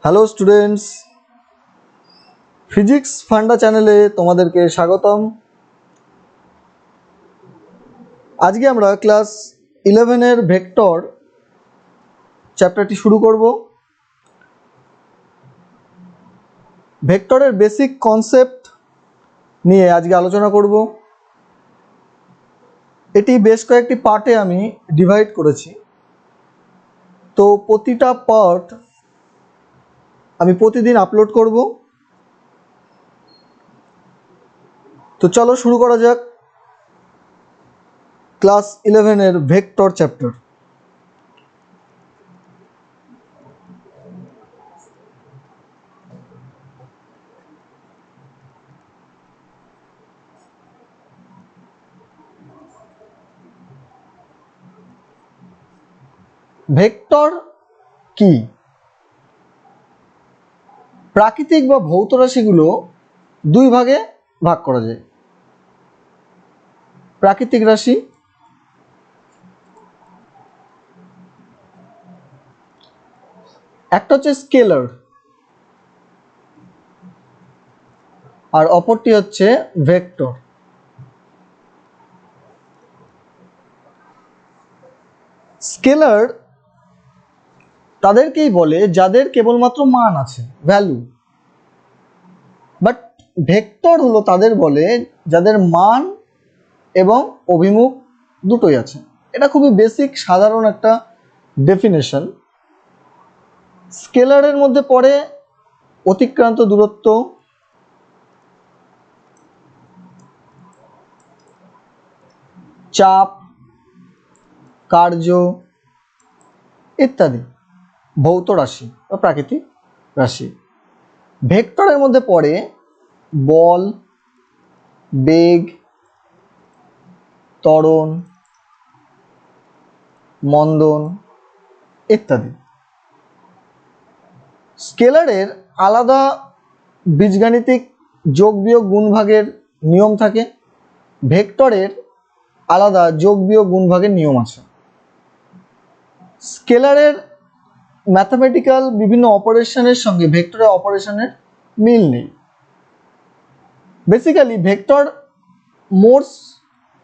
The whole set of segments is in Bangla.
হ্যালো স্টুডেন্টস, ফিজিক্স ফান্ডা চ্যানেলে তোমাদেরকে স্বাগতম। আজকে আমরা ক্লাস 11-এর ভেক্টর চ্যাপ্টারটি শুরু করব। ভেক্টরের বেসিক কনসেপ্ট নিয়ে আজকে আলোচনা করব। এটি বেশ কয়েকটি পার্টে আমি ডিভাইড করেছি, তো প্রতিটা পার্ট আমি প্রতিদিন আপলোড করব। তো চলো শুরু করা যাক ক্লাস 11-এর ভেক্টর চ্যাপ্টার। ভেক্টর কি? প্রাকৃতিক বা ভৌত রাশিগুলো দুই ভাগে ভাগ করা যায়। প্রাকৃতিক রাশি একটা হচ্ছে স্কেলার আর অপরটি হচ্ছে ভেক্টর। স্কেলার তাদেরকেই বলে যাদের কেবলমাত্র মান আছে, ভ্যালু। বাট ভেক্টর হলো তাদের বলে যাদের মান এবং অভিমুখ দুটোই আছে। এটা খুবই বেসিক সাধারণ একটা ডেফিনেশন। স্কেলারের মধ্যে পড়ে অতিক্রান্ত দূরত্ব, চাপ, কার্য ইত্যাদি ভৌত রাশি বা প্রাকৃতিক রাশি। ভেক্টরের মধ্যে পড়ে বল, বেগ, ত্বরণ, মন্দন ইত্যাদি। স্কেলারের আলাদা বীজগাণিতিক যোগ বিয়োগ গুণ ভাগের নিয়ম থাকে, ভেক্টরের আলাদা যোগ বিয়োগ গুণ ভাগের নিয়ম আছে। স্কেলারের ম্যাথমেটিক্যাল বিভিন্ন অপারেশনের সঙ্গে ভেক্টরের অপারেশনের মিল নেই। বেসিক্যালি ভেক্টর মোর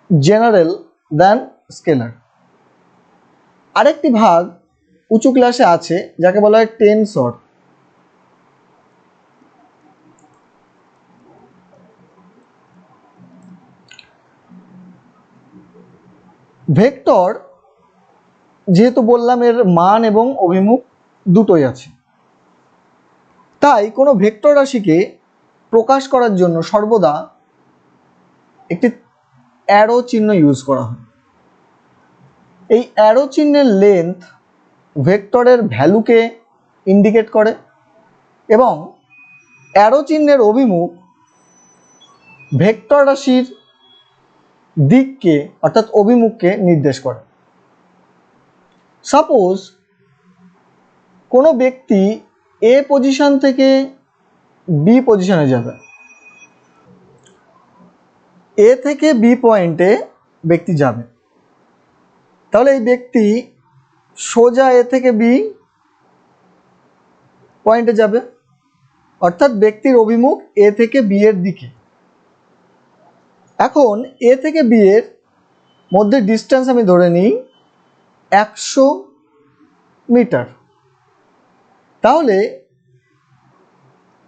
জেনারেল দ্যান স্কেলার। আরেকটি ভাগ উঁচু ক্লাসে আছে যাকে বলা হয় টেনসর। ভেক্টর যেহেতু বললাম এর মান এবং অভিমুখ দুটোই আছে, তাই কোনো ভেক্টর রাশিকে প্রকাশ করার জন্য সর্বদা একটি অ্যারো চিহ্ন ইউজ করা হয়। এই অ্যারো চিহ্নের লেন্থ ভেক্টরের ভ্যালুকে ইন্ডিকেট করে এবং অ্যারো চিহ্নের অভিমুখ ভেক্টর রাশির দিককে অর্থাৎ অভিমুখকে নির্দেশ করে। সাপোজ কোনো ব্যক্তি এ পজিশন থেকে বি পজিশনে যাবে, এ থেকে বি পয়েন্টে ব্যক্তি যাবে, তাহলে এই ব্যক্তি সোজা এ থেকে বি পয়েন্টে যাবে, অর্থাৎ ব্যক্তির অভিমুখ এ থেকে বি এর দিকে। এখন এ থেকে বি এর মধ্যে ডিস্টেন্স আমি ধরে নিই 100 মিটার। তাহলে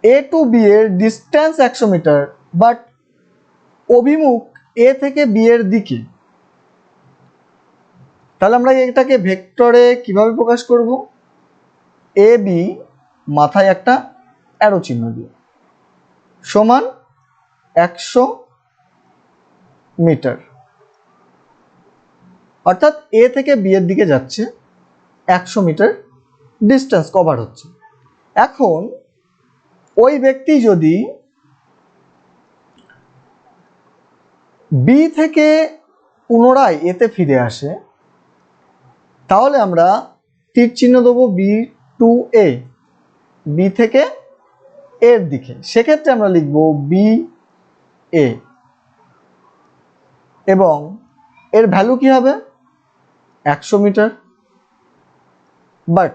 এ টু বি এর ডিস্টেন্স 100 মিটার, বাট অভিমুখ এ থেকে বি এর দিকে। তাহলে আমরা এটাকে ভেক্টরে কিভাবে প্রকাশ করব? এ বি মাথায় একটা অ্যারো চিহ্ন দিয়ে সমান 100 মিটার, অর্থাৎ এ থেকে বি এর দিকে যাচ্ছে, 100 মিটার ডিস্টেন্স কভার হচ্ছে। এখন ওই ব্যক্তি যদি বি থেকে পুনরায় এতে ফিরে আসে, তাহলে আমরা তীর চিহ্ন দেবো বি টু এ, বি থেকে এর দিকে। সেক্ষেত্রে আমরা লিখব বি এ এবং এর ভ্যালু কি হবে? 100 মিটার। বাট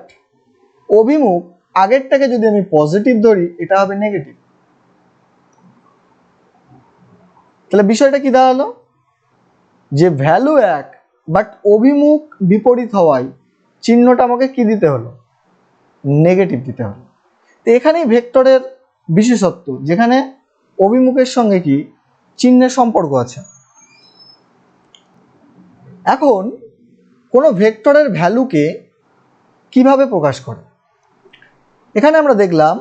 অভিমুখ আগেরটাকে যদি আমি পজিটিভ ধরি এটা হবে নেগেটিভ। তাহলে বিষয়টা কি দাঁড়ালো, যে ভ্যালু এক বাট অভিমুখ বিপরীত হওয়ায় চিহ্নটা আমাকে কি দিতে হলো, নেগেটিভ দিতে হলো। তো এখানেই ভেক্টরের বিশেষত্ব, যেখানে অভিমুখের সঙ্গে কি চিহ্নের সম্পর্ক আছে। এখন কোনো ভেক্টরের ভ্যালুকে কিভাবে প্রকাশ করে, এখানে আমরা দেখলাম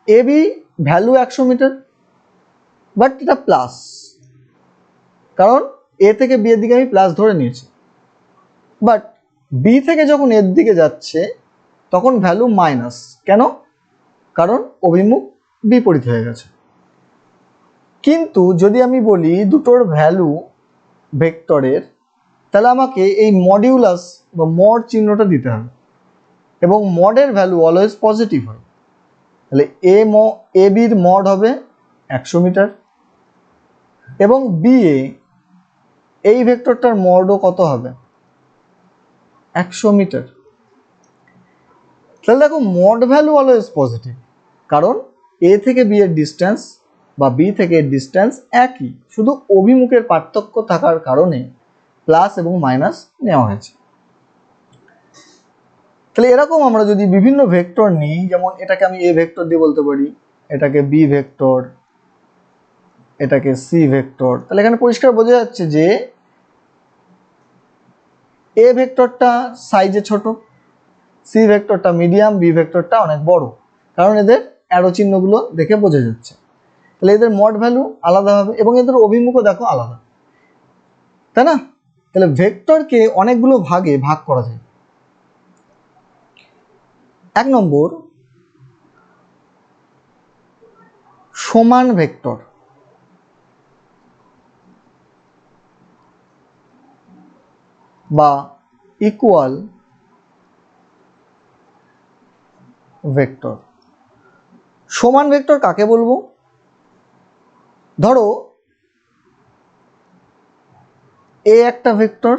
A B value 100 metre, but এটা প্লাস, কারণ এ থেকে বি এর দিকে আমি প্লাস ধরে নিয়েছি। বাট বি থেকে যখন এর দিকে যাচ্ছে তখন ভ্যালু মাইনাস, কেন, কারণ অভিমুখ বিপরীত হয়ে গেছে। কিন্তু যদি আমি বলি দুটোর ভ্যালু ভেক্টরের, তাহলে আমাকে এই মডিউলাস বা মড চিহ্নটা দিতে হবে, এবং মডের ভ্যালু অলওয়েজ পজিটিভ হয়। তাহলে এ বির মড হবে 100 মিটার, এবং বি এ এই ভেক্টরটার মডও কত হবে, 100 মিটার। তাহলে দেখো মড ভ্যালু অলওয়েজ পজিটিভ, কারণ এ থেকে বি এর ডিস্টেন্স বা বি থেকে এর ডিস্টেন্স একই, শুধু অভিমুখের পার্থক্য থাকার কারণে প্লাস এবং মাইনাস নেওয়া হয়েছে। তাহলে এরকম আমরা যদি বিভিন্ন ভেক্টর নিই, যেমন এটাকে আমি এ ভেক্টর দিয়ে বলতে পারি, এটাকে বি ভেক্টর, এটাকে সি ভেক্টর, তাহলে এখানে পরিষ্কার বোঝা যাচ্ছে যে এ ভেক্টরটা সাইজে ছোট, সি ভেক্টরটা মিডিয়াম, বি ভেক্টরটা অনেক বড়, কারণ এদের অ্যারো চিহ্নগুলো দেখে বোঝা যাচ্ছে। তাহলে এদের মড ভ্যালু আলাদা হবে এবং এদের অভিমুখও দেখো আলাদা, তাই না? তাহলে ভেক্টরকে অনেকগুলো ভাগে ভাগ করা যায়। 1 নম্বর, সমান ভেক্টর বা ইকুয়াল ভেক্টর। সমান ভেক্টর কাকে বলবো, ধরো এ একটা ভেক্টর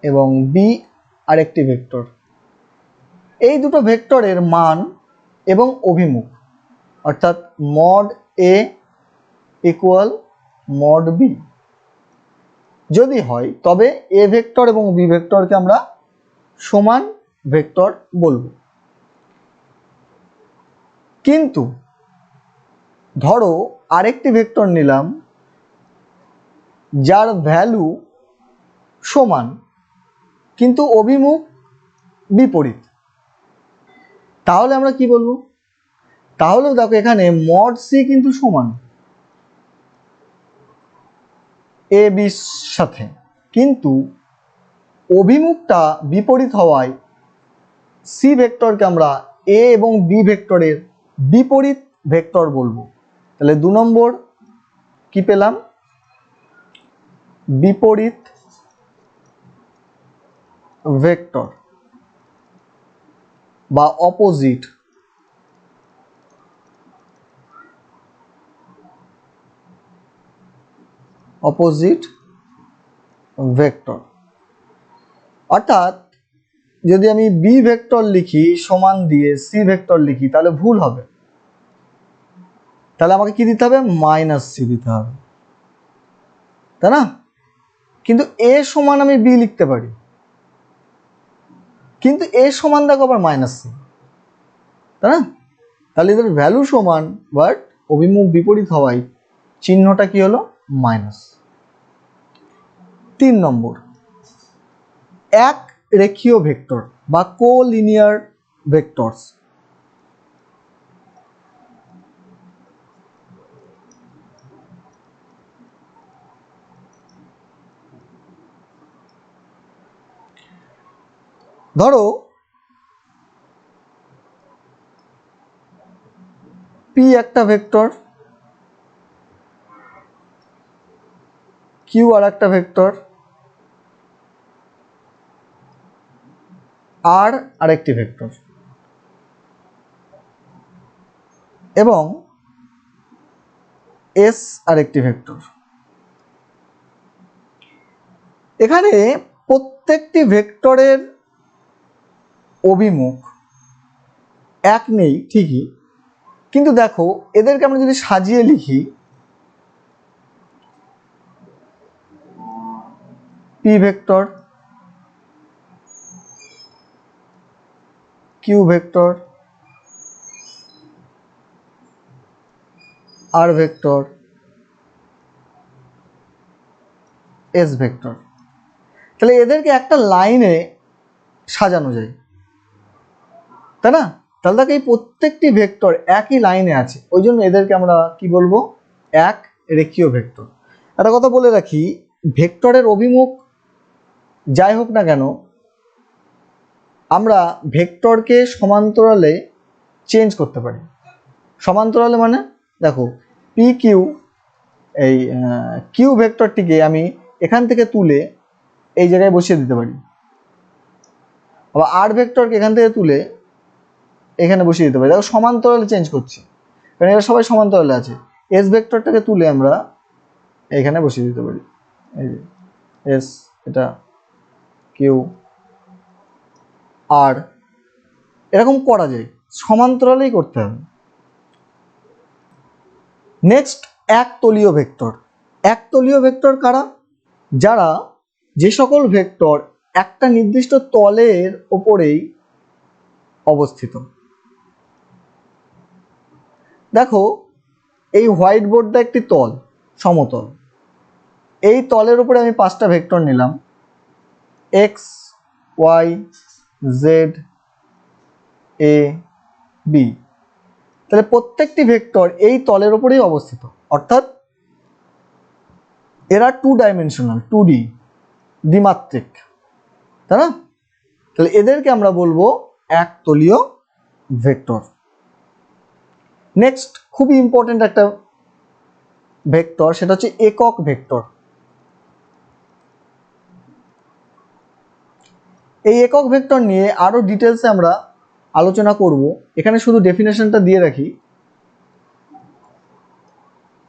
এবং বি আরেকটি ভেক্টর, এই দুটো ভেক্টরের মান এবং অভিমুখ, অর্থাৎ mod A equal mod B যদি হয়, তবে এ ভেক্টর এবং বি ভেক্টরকে আমরা সমান ভেক্টর বলবো। কিন্তু ধরো আরেকটি ভেক্টর নিলাম যার ভ্যালু সমান কিন্তু অভিমুখ বিপরীত, তাহলে আমরা কি বলবো, তাহলে দেখো এখানে মড সি কিন্তু সমান এ বির সাথে, কিন্তু অভিমুখটা বিপরীত হওয়ায় সি ভেক্টরকে আমরা এ এবং বি ভেক্টরের বিপরীত ভেক্টর বলবো। তাহলে 2 নম্বর কি পেলাম, বিপরীত ভেক্টর বা অপোজিট ভেক্টর। অর্থাৎ যদি আমি বি ভেক্টর লিখি সমান দিয়ে সি ভেক্টর লিখি তাহলে ভুল হবে, তাহলে আমাকে কি দিতে হবে, মাইনাস সি দিতে হবে, তাই না? কিন্তু এ সমান আমি বি লিখতে পারি, কিন্তু এ সমান দেখো আবার মাইনাস সি, তাই না? তাহলে এদের ভ্যালু সমান বাট অভিমুখ বিপরীত হওয়ায় চিহ্নটা কি হলো, মাইনাস। 3 নম্বর, এক রেখীয় ভেক্টর বা কোলিনিয়ার ভেক্টরস। ধরো পি একটা ভেক্টর, কিউ আর একটা ভেক্টর, আর আরেকটি ভেক্টর, এবং এস আরেকটি ভেক্টর। এখানে প্রত্যেকটি ভেক্টরের অভিমুখ এক নেই ঠিকই, কিন্তু দেখো এদেরকে আমরা যদি সাজিয়ে লিখি, পি ভেক্টর, কিউ ভেক্টর, আর ভেক্টর, এস ভেক্টর, তাহলে এদেরকে একটা লাইনে সাজানো যায়, তাই না? তাহলে দেখো এই প্রত্যেকটি ভেক্টর একই লাইনে আছে, ওই জন্য এদেরকে আমরা কি বলবো, এক রেখীয় ভেক্টর। একটা কথা বলে রাখি, ভেক্টরের অভিমুখ যাই হোক না কেন, আমরা ভেক্টরকে সমান্তরালে চেঞ্জ করতে পারি। সমান্তরালে মানে দেখো পি কিউ, এই কিউ ভেক্টরটিকে আমি এখান থেকে তুলে এই জায়গায় বসিয়ে দিতে পারি, আবার আর ভেক্টরকে এখান থেকে তুলে এখানে বসিয়ে দিতে পারি। দেখো সমান্তরালে চেঞ্জ করছি, কারণ এরা সবাই সমান্তরালে আছে। এস ভেক্টরটাকে তুলে আমরা এখানে বসিয়ে দিতে পারি, এই যে এস, এটা কিউ, আর এরকম করা যায়, সমান্তরালেই করতে হবে। নেক্সট, একতলীয় ভেক্টর। একতলীয় ভেক্টর কারা? যারা, যে সকল ভেক্টর একটা নির্দিষ্ট তলের ওপরেই অবস্থিত। দেখো এই হোয়াইট বোর্ডটা একটি তল, সমতল। এই তলের উপরে আমি 5টা ভেক্টর নিলাম, এক্স, ওয়াই, জেড, এ, বি। তাহলে প্রত্যেকটি ভেক্টর এই তলের উপরেই অবস্থিত, অর্থাৎ এরা 2 ডাইমেনশনাল, 2D, দ্বিমাত্রিক, তাই না? তাহলে এদেরকে আমরা বলবো একতলীয় ভেক্টর। নেক্সট, খুবই ইম্পর্টেন্ট একটা ভেক্টর, সেটা হচ্ছে একক ভেক্টর। এই একক ভেক্টর নিয়ে আরো ডিটেলসে আমরা আলোচনা করব, এখানে শুধু ডেফিনেশনটা দিয়ে রাখি।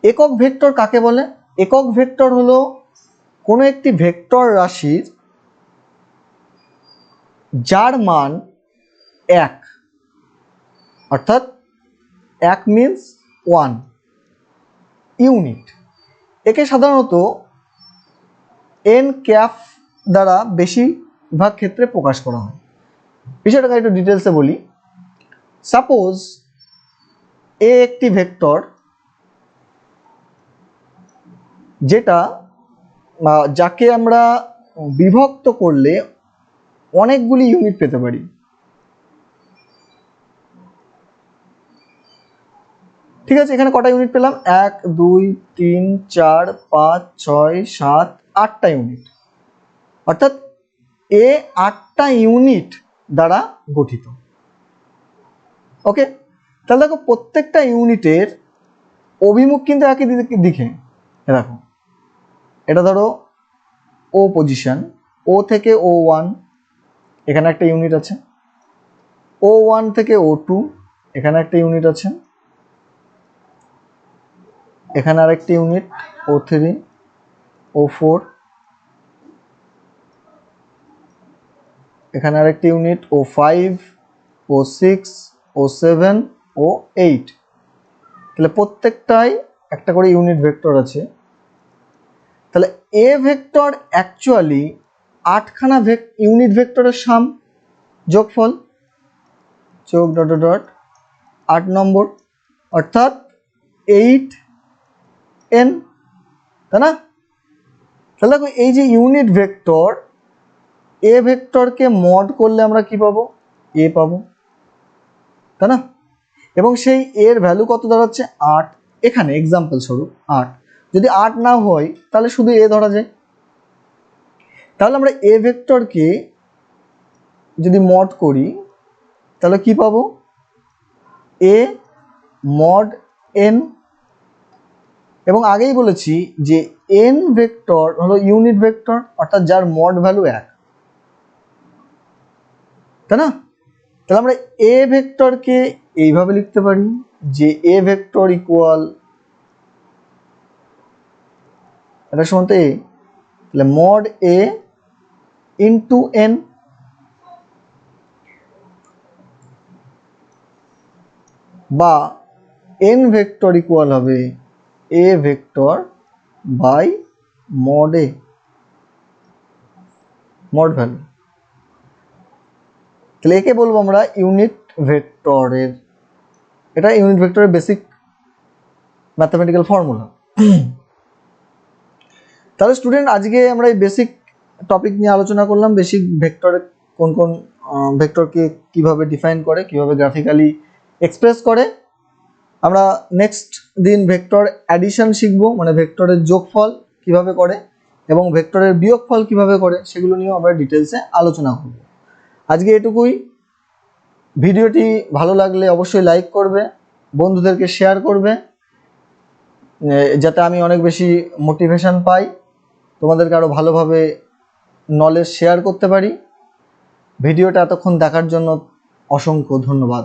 একক ভেক্টর কাকে বলে? একক ভেক্টর হলো কোনো একটি ভেক্টর রাশির যার মান 1, অর্থাৎ 1 মিন্স 1 ইউনিট। একে সাধারণত এন ক্যাপ দ্বারা বেশিরভাগ ক্ষেত্রে প্রকাশ করা হয়। বিষয়টাকে একটু ডিটেলসে বলি। সাপোজ এ একটি ভেক্টর যেটা যাকে আমরা বিভক্ত করলে অনেকগুলি ইউনিট পেতে পারি। ঠিক আছে, এখানে কটা ইউনিট পেলাম? 1 2 3 4 5 6 7 8টা ইউনিট, অর্থাৎ এ 8টা ইউনিট দ্বারা গঠিত। ওকে, তাহলে দেখো প্রত্যেকটা ইউনিটের অভিমুখ কিন্তু একই দিকে। দেখো এটা ধরো ও পজিশন, ও থেকে O1 এখানে একটা ইউনিট আছে, O1 থেকে O2 এখানে একটা ইউনিট আছে, এখানে আরেকটি ইউনিট O3 O4, এখানে আরেকটি unit O5 O6 O7 O8। তাহলে প্রত্যেকটাই একটা করে ইউনিট ভেক্টর আছে। তাহলে এ ভেক্টর অ্যাকচুয়ালি 8খানা ইউনিট ভেক্টরের যোগফল, যোগ ডট ডট ডট 8 নম্বর, অর্থাৎ 8n, তাই না? তাহলে দেখো এই যে ইউনিট ভেক্টর, এ ভেক্টরকে মড করলে আমরা কি পাবো? এ পাবো, তাই না? এবং সেই এর ভ্যালু কত দাঁড়াচ্ছে? 8। এখানে এক্সাম্পল স্বরূপ 8। যদি 8 না হয় তাহলে শুধু এ ধরা যায়। তাহলে আমরা এ ভেক্টরকে যদি মড করি তাহলে কি পাবো? এ মড এন। এবং আগেই বলেছি যে এন ভেক্টর হলো ইউনিট ভেক্টর, অর্থাৎ যার মড ভ্যালু 1, তাই না? তাহলে আমরা এ ভেক্টরকে এইভাবে লিখতে পারি যে এ ভেক্টর ইকুয়াল এটা সমান এ, তাহলে মড এ ইন্টু এন। বা n ভেক্টর ইকুয়াল হবে a vector by mod a, mod value. তাহলে একে বলবো আমরা ইউনিট ভেক্টরের, এটা ইউনিট ভেক্টরের বেসিক ম্যাথমেটিক্যাল ফর্মুলা। তাহলে স্টুডেন্ট আজকে আমরা এই বেসিক টপিক নিয়ে আলোচনা করলাম, বেসিক ভেক্টরে কোন কোন ভেক্টরকে কিভাবে ডিফাইন করে, কিভাবে গ্রাফিক্যালি এক্সপ্রেস করে। আমরা নেক্সট দিন ভেক্টর অ্যাডিশন শিখবো, মানে ভেক্টরের যোগফল কিভাবে করে এবং ভেক্টরের বিয়োগফল কিভাবে করে, সেগুলো নিয়েও আমরা ডিটেলসে আলোচনা করব। আজকে এটুকুই। ভিডিওটি ভালো লাগলে অবশ্যই লাইক করবে, বন্ধুদেরকে শেয়ার করবে, যাতে আমি অনেক বেশি মোটিভেশন পাই, তোমাদেরকে আরও ভালোভাবে নলেজ শেয়ার করতে পারি। ভিডিওটা এতক্ষণ দেখার জন্য অসংখ্য ধন্যবাদ।